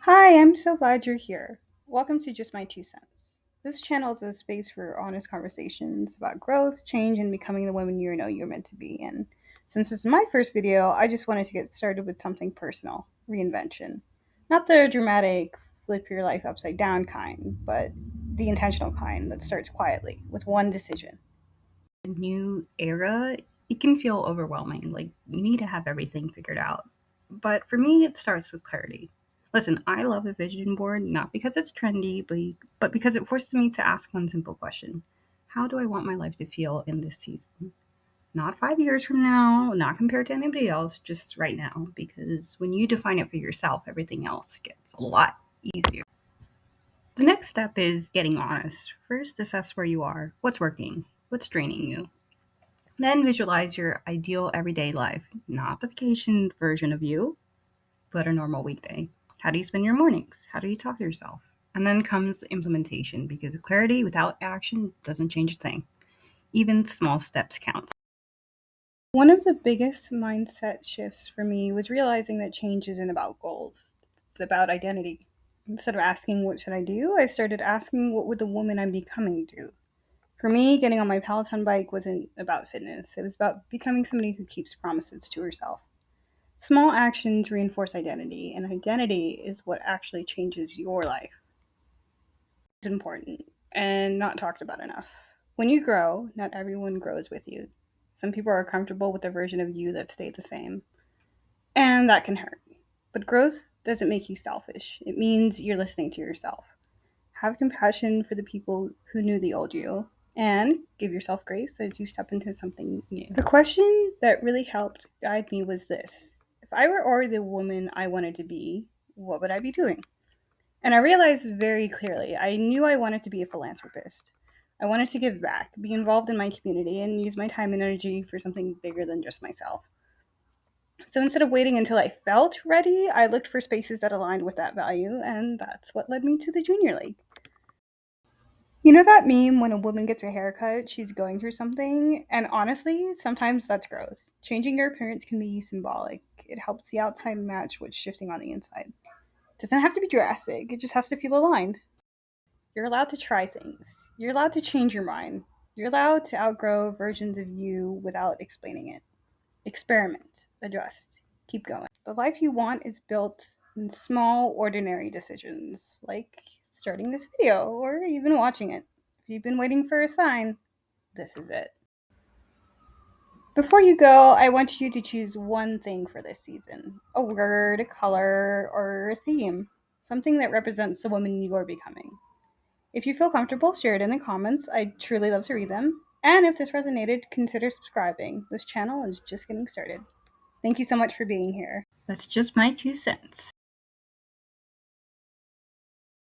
Hi, I'm so glad you're here. Welcome to Just My Two Cents. This channel is a space for honest conversations about growth, change, and becoming the woman you know you're meant to be. And since this is my first video, I just wanted to get started with something personal reinvention. Not the dramatic, flip your life upside down kind, but the intentional kind that starts quietly with one decision. New era, it can feel overwhelming. Like you need to have everything figured out. But for me, it starts with clarity. Listen, I love a vision board, not because it's trendy, but because it forces me to ask one simple question. How do I want my life to feel in this season? Not 5 years from now, not compared to anybody else, just right now. Because when you define it for yourself, everything else gets a lot easier. The next step is getting honest. First, assess where you are, what's working, what's draining you. Then visualize your ideal everyday life, not the vacation version of you, but a normal weekday. How do you spend your mornings? How do you talk to yourself? And then comes the implementation because clarity without action doesn't change a thing. Even small steps count. One of the biggest mindset shifts for me was realizing that change isn't about goals, it's about identity. Instead of asking, what should I do? I started asking, what would the woman I'm becoming do? For me, getting on my Peloton bike wasn't about fitness, it was about becoming somebody who keeps promises to herself. Small actions reinforce identity, and identity is what actually changes your life. It's important and not talked about enough. When you grow, not everyone grows with you. Some people are comfortable with the version of you that stayed the same, and that can hurt. But growth doesn't make you selfish, it means you're listening to yourself. Have compassion for the people who knew the old you, and give yourself grace as you step into something new. The question that really helped guide me was this: if I were already the woman I wanted to be, what would I be doing? And I realized very clearly I knew I wanted to be a philanthropist. I wanted to give back, be involved in my community, and use my time and energy for something bigger than just myself. So instead of waiting until I felt ready, I looked for spaces that aligned with that value, and that's what led me to the Junior League. You know that meme when a woman gets a haircut, she's going through something? And honestly, sometimes that's growth. Changing your appearance can be symbolic. It helps the outside match what's shifting on the inside. It doesn't have to be drastic, it just has to feel aligned. You're allowed to try things. You're allowed to change your mind. You're allowed to outgrow versions of you without explaining it. Experiment, adjust, keep going. The life you want is built in small, ordinary decisions, like starting this video or even watching it. If you've been waiting for a sign, this is it. Before you go, I want you to choose one thing for this season: a word, a color, or a theme. Something that represents the woman you're becoming. If you feel comfortable, share it in the comments. I'd truly love to read them. And if this resonated, consider subscribing. This channel is just getting started. Thank you so much for being here. That's just my 2 cents.